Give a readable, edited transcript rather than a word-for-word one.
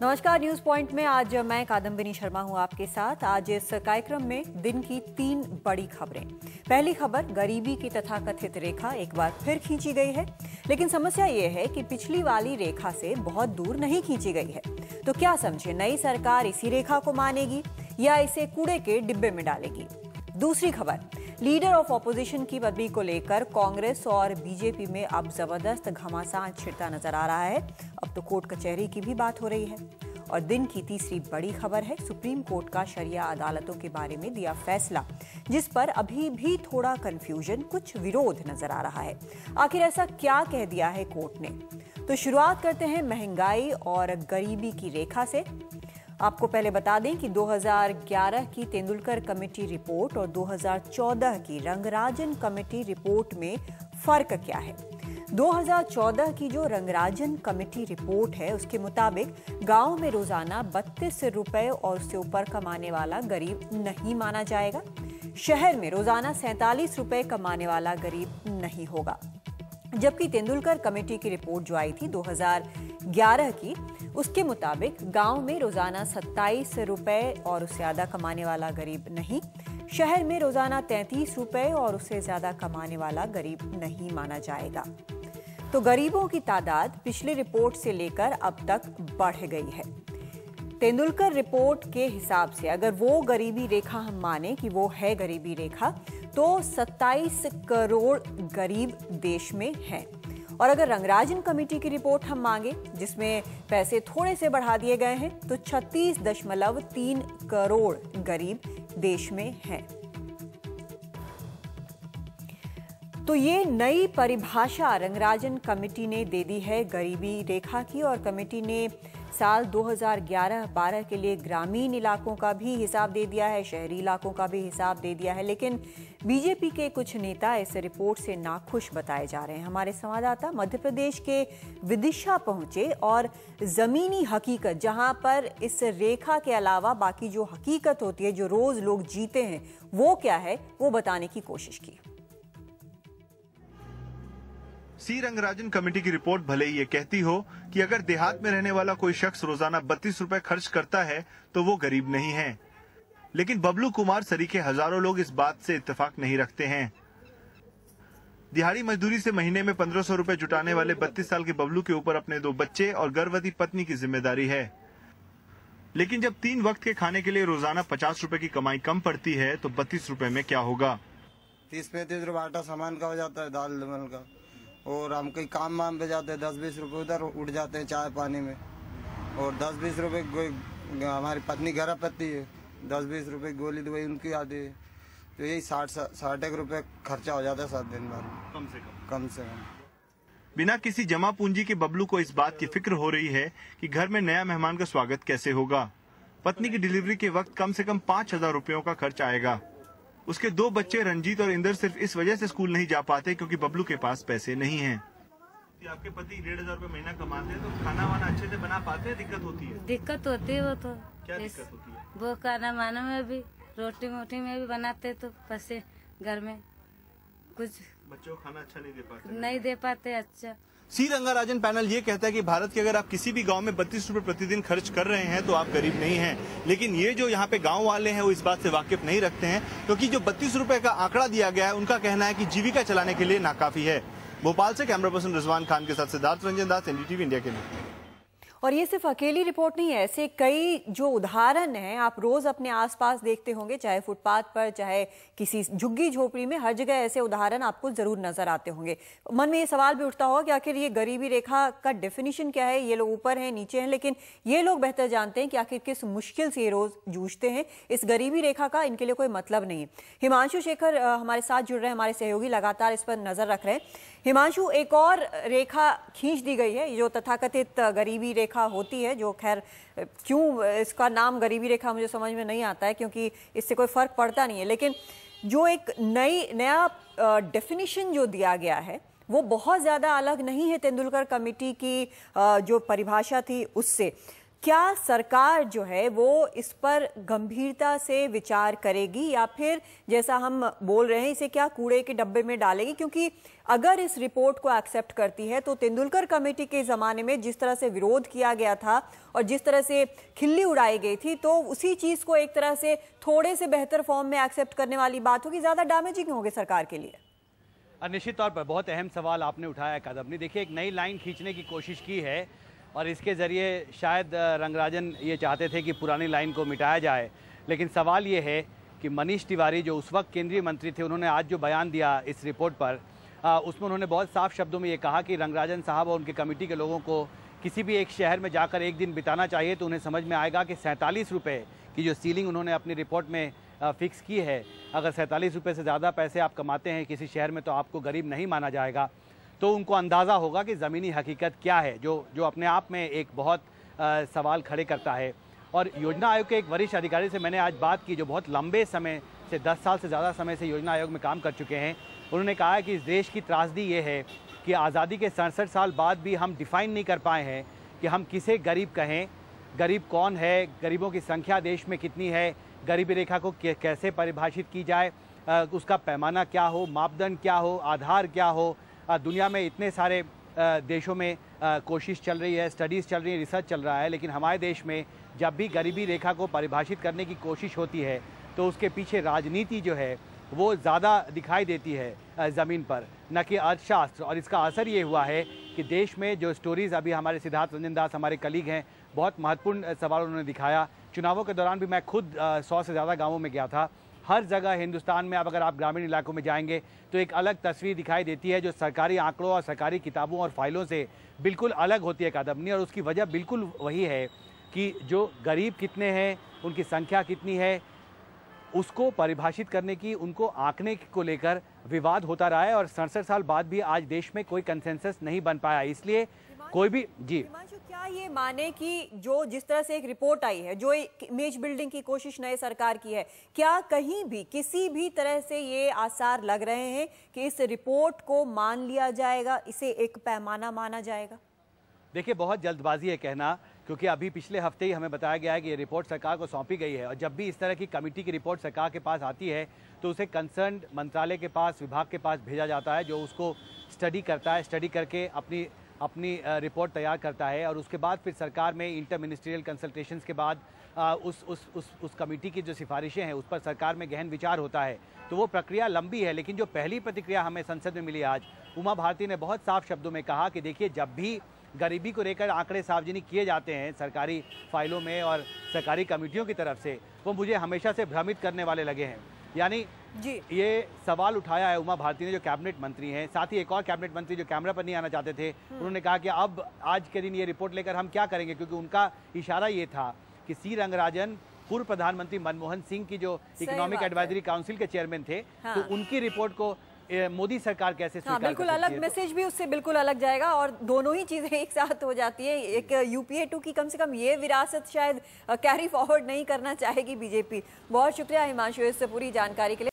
नमस्कार। News point में आज मैं कादम्बिनी शर्मा हूं आपके साथ। आज इस कार्यक्रम में दिन की 3 बड़ी खबरें। पहली खबर, गरीबी की तथाकथित रेखा एक बार फिर खींची गई है, लेकिन समस्या ये है कि पिछली वाली रेखा से बहुत दूर नहीं खींची गई है। तो क्या समझे, नई सरकार इसी रेखा को मानेगी या इसे कूड़े के डिब्बे में डालेगी? दूसरी खबर, लीडर ऑफ ऑपोजिशन की बदली को लेकर कांग्रेस और बीजेपी में अब जबरदस्त घमासान छिड़ता नजर आ रहा है। अब तो कोर्ट कचहरी की भी बात हो रही है। और दिन की तीसरी बड़ी खबर है, सुप्रीम कोर्ट का शरिया अदालतों के बारे में दिया फैसला, जिस पर अभी भी थोड़ा कंफ्यूजन, कुछ विरोध नजर आ रहा है। आखिर ऐसा क्या कह दिया है कोर्ट ने? तो शुरुआत करते हैं महंगाई और गरीबी की रेखा से। आपको पहले बता दें कि 2011 की तेंदुलकर कमेटी रिपोर्ट और 2014 की रंगराजन कमेटी रिपोर्ट में फर्क क्या है। 2014 की जो रंगराजन कमेटी रिपोर्ट है, उसके मुताबिक गांव में रोजाना 32 रुपए और उससे ऊपर कमाने वाला गरीब नहीं माना जाएगा। शहर में रोजाना 47 रुपए कमाने वाला गरीब नहीं होगा। जबकि तेंदुलकर कमेटी की रिपोर्ट जो आई थी 2011 की, उसके मुताबिक गांव में रोजाना 27 रुपए और उससे ज्यादा कमाने वाला गरीब नहीं, शहर में रोजाना 33 रुपए और उससे ज्यादा कमाने वाला गरीब नहीं माना जाएगा। तो गरीबों की तादाद पिछली रिपोर्ट से लेकर अब तक बढ़ गई है। तेंदुलकर रिपोर्ट के हिसाब से अगर वो गरीबी रेखा हम माने कि वो है गरीबी रेखा, तो 27 करोड़ गरीब देश में हैं। और अगर रंगराजन कमेटी की रिपोर्ट हम मांगे, जिसमें पैसे थोड़े से बढ़ा दिए गए हैं, तो 36.3 करोड़ गरीब देश में हैं। तो ये नई परिभाषा रंगराजन कमेटी ने दे दी है गरीबी रेखा की, और कमेटी ने साल 2011-12 के लिए ग्रामीण इलाकों का भी हिसाब दे दिया है, शहरी इलाकों का भी हिसाब दे दिया है। लेकिन बीजेपी के कुछ नेता इस रिपोर्ट से नाखुश बताए जा रहे हैं। हमारे संवाददाता मध्य प्रदेश के विदिशा पहुंचे और जमीनी हकीकत, जहां पर इस रेखा के अलावा बाकी जो हकीकत होती है, जो रोज लोग जीते हैं, वो क्या है, वो बताने की कोशिश की। सी रंगराजन कमेटी की रिपोर्ट भले ही ये कहती हो कि अगर देहात में रहने वाला कोई शख्स रोजाना 32 रुपए खर्च करता है तो वो गरीब नहीं है, लेकिन बबलू कुमार सरीखे हजारों लोग इस बात से इत्तेफाक नहीं रखते हैं। दिहाड़ी मजदूरी से महीने में 1500 रुपए जुटाने वाले 32 साल के बबलू के ऊपर अपने 2 बच्चे और गर्भवती पत्नी की जिम्मेदारी है। लेकिन जब 3 वक्त के खाने के लिए रोजाना 50 रुपए की कमाई कम पड़ती है तो 32 रुपए में क्या होगा? 30-35 रुपए आटा सामान का हो जाता है, दाल दमन का, और हम कहीं काम वाम पे जाते हैं, 10-20 रुपए उधर उठ जाते हैं चाय पानी में, और 10-20 रुपए हमारी पत्नी गर्भवती है, 10-20 रुपए गोली दवाई उनकी आती है, तो यही 60 रुपए खर्चा हो जाता है 7 दिन भर कम से कम। बिना किसी जमा पूंजी के बबलू को इस बात की फिक्र हो रही है कि घर में नया मेहमान का स्वागत कैसे होगा। पत्नी की डिलीवरी के वक्त कम से कम 5000 रुपयों का खर्च आएगा। उसके 2 बच्चे रंजीत और इंदर सिर्फ इस वजह से स्कूल नहीं जा पाते क्योंकि बबलू के पास पैसे नहीं हैं। आपके पति 1500 रुपए महीना कमाते हैं, तो खाना वाना अच्छे से बना पाते हैं? दिक्कत होती है? दिक्कत होती है। वो तो क्या दिक्कत होती है? वो खाना वाना में भी, रोटी मोटी में भी बनाते, तो पैसे घर में कुछ बच्चों को खाना अच्छा नहीं दे पाते। अच्छा, सी रंगराजन पैनल ये कहता है कि भारत के अगर आप किसी भी गांव में 32 रुपए प्रतिदिन खर्च कर रहे हैं तो आप गरीब नहीं हैं। लेकिन ये जो यहाँ पे गांव वाले हैं वो इस बात से वाकिफ नहीं रखते हैं, क्योंकि जो 32 रुपए का आंकड़ा दिया गया है, उनका कहना है कि जीविका चलाने के लिए नाकाफी है। भोपाल से कैमरा पर्सन रिजवान खान के साथ सिद्धार्थ रंजन दास, एनडीटीवी इंडिया के लिए। और ये सिर्फ अकेली रिपोर्ट नहीं है, ऐसे कई जो उदाहरण हैं आप रोज अपने आसपास देखते होंगे, चाहे फुटपाथ पर, चाहे किसी झुग्गी झोपड़ी में, हर जगह ऐसे उदाहरण आपको जरूर नजर आते होंगे। मन में ये सवाल भी उठता होगा कि आखिर ये गरीबी रेखा का डेफिनेशन क्या है, ये लोग ऊपर हैं नीचे हैं, लेकिन ये लोग बेहतर जानते हैं कि आखिर किस मुश्किल से ये रोज जूझते हैं। इस गरीबी रेखा का इनके लिए कोई मतलब नहीं। हिमांशु शेखर हमारे साथ जुड़ रहे हैं, हमारे सहयोगी लगातार इस पर नजर रख रहे हैं। हिमांशु, एक और रेखा खींच दी गई है, जो तथाकथित गरीबी रेखा होती है, जो खैर क्यों इसका नाम गरीबी रेखा मुझे समझ में नहीं आता है, क्योंकि इससे कोई फर्क पड़ता नहीं है। लेकिन जो एक नया डेफिनेशन जो दिया गया है, वो बहुत ज्यादा अलग नहीं है तेंदुलकर कमेटी की जो परिभाषा थी उससे। क्या सरकार जो है वो इस पर गंभीरता से विचार करेगी या फिर जैसा हम बोल रहे हैं इसे क्या कूड़े के डब्बे में डालेगी? क्योंकि अगर इस रिपोर्ट को एक्सेप्ट करती है तो तेंदुलकर कमेटी के ज़माने में जिस तरह से विरोध किया गया था और जिस तरह से खिल्ली उड़ाई गई थी, तो उसी चीज़ को एक तरह से थोड़े से बेहतर फॉर्म में एक्सेप्ट करने वाली बात होगी, ज़्यादा डैमेजिंग होगी सरकार के लिए। निश्चित तौर पर बहुत अहम सवाल आपने उठाया कादम्बनी। देखिए, एक नई लाइन खींचने की कोशिश की है और इसके ज़रिए शायद रंगराजन ये चाहते थे कि पुरानी लाइन को मिटाया जाए, लेकिन सवाल ये है कि मनीष तिवारी जो उस वक्त केंद्रीय मंत्री थे, उन्होंने आज जो बयान दिया इस रिपोर्ट पर, उसमें उन्होंने बहुत साफ शब्दों में ये कहा कि रंगराजन साहब और उनके कमेटी के लोगों को किसी भी एक शहर में जाकर एक दिन बिताना चाहिए तो उन्हें समझ में आएगा कि 47 रुपये की जो सीलिंग उन्होंने अपनी रिपोर्ट में फिक्स की है, अगर 47 रुपये से ज़्यादा पैसे आप कमाते हैं किसी शहर में तो आपको गरीब नहीं माना जाएगा। तो उनको अंदाज़ा होगा कि ज़मीनी हकीकत क्या है, जो अपने आप में एक बहुत सवाल खड़े करता है। और योजना आयोग के एक वरिष्ठ अधिकारी से मैंने आज बात की जो बहुत लंबे समय से 10 साल से ज़्यादा समय से योजना आयोग में काम कर चुके हैं। उन्होंने कहा है कि इस देश की त्रासदी ये है कि आज़ादी के 67 साल बाद भी हम डिफ़ाइन नहीं कर पाए हैं कि हम किसे गरीब कहें, गरीब कौन है, गरीबों की संख्या देश में कितनी है, गरीबी रेखा को कैसे परिभाषित की जाए, उसका पैमाना क्या हो, मापदंड क्या हो, आधार क्या हो। दुनिया में इतने सारे देशों में कोशिश चल रही है, स्टडीज़ चल रही है, रिसर्च चल रहा है, लेकिन हमारे देश में जब भी गरीबी रेखा को परिभाषित करने की कोशिश होती है तो उसके पीछे राजनीति जो है वो ज़्यादा दिखाई देती है ज़मीन पर, न कि अर्थशास्त्र। और इसका असर ये हुआ है कि देश में जो स्टोरीज़ अभी हमारे सिद्धार्थ रंजन दास हमारे कलीग हैं, बहुत महत्वपूर्ण सवाल उन्होंने दिखाया। चुनावों के दौरान भी मैं खुद 100 से ज़्यादा गाँवों में गया था। हर जगह हिंदुस्तान में अब अगर आप ग्रामीण इलाकों में जाएंगे तो एक अलग तस्वीर दिखाई देती है जो सरकारी आंकड़ों और सरकारी किताबों और फाइलों से बिल्कुल अलग होती है कादम्बनी। और उसकी वजह बिल्कुल वही है कि जो गरीब कितने हैं, उनकी संख्या कितनी है, उसको परिभाषित करने की, उनको आंकने को लेकर विवाद होता रहा है और 67 साल बाद भी आज देश में कोई कंसेंसस नहीं बन पाया। इसलिए कोई भी क्या ये माने कि जो जिस तरह से एक रिपोर्ट आई है, जो एक इमेज बिल्डिंग की कोशिश नए सरकार की है, क्या कहीं भी किसी भी तरह से ये आसार लग रहे हैं कि इस रिपोर्ट को मान लिया जाएगा, इसे एक पैमाना माना जाएगा? देखिए, बहुत जल्दबाजी है कहना, क्योंकि अभी पिछले हफ्ते ही हमें बताया गया है कि ये रिपोर्ट सरकार को सौंपी गई है और जब भी इस तरह की कमेटी की रिपोर्ट सरकार के पास आती है तो उसे कंसर्न मंत्रालय के पास, विभाग के पास भेजा जाता है जो उसको स्टडी करता है, स्टडी करके अपनी रिपोर्ट तैयार करता है और उसके बाद फिर सरकार में इंटर मिनिस्ट्रियल कंसल्टेशंस के बाद उस कमेटी की जो सिफारिशें हैं उस पर सरकार में गहन विचार होता है। तो वो प्रक्रिया लंबी है, लेकिन जो पहली प्रतिक्रिया हमें संसद में मिली आज, उमा भारती ने बहुत साफ शब्दों में कहा कि देखिए, जब भी गरीबी को लेकर आंकड़े सार्वजनिक किए जाते हैं सरकारी फाइलों में और सरकारी कमेटियों की तरफ से, वो मुझे हमेशा से भ्रमित करने वाले लगे हैं। यानी ये सवाल उठाया है उमा भारती ने जो कैबिनेट मंत्री हैं, साथ ही एक और कैबिनेट मंत्री जो कैमरा पर नहीं आना चाहते थे, उन्होंने कहा कि अब आज के दिन ये रिपोर्ट लेकर हम क्या करेंगे, क्योंकि उनका इशारा ये था कि सी रंगराजन पूर्व प्रधानमंत्री मनमोहन सिंह की जो इकोनॉमिक एडवाइजरी काउंसिल के चेयरमैन थे, तो उनकी रिपोर्ट को मोदी सरकार कैसे स्वीकार कर सकती है? बिल्कुल अलग मैसेज भी उससे बिल्कुल अलग जाएगा और दोनों ही चीजें एक साथ हो जाती है। एक यूपीए 2 की कम से कम ये विरासत शायद कैरी फॉरवर्ड नहीं करना चाहेगी बीजेपी। बहुत शुक्रिया हिमांशु इस पूरी जानकारी के लिए।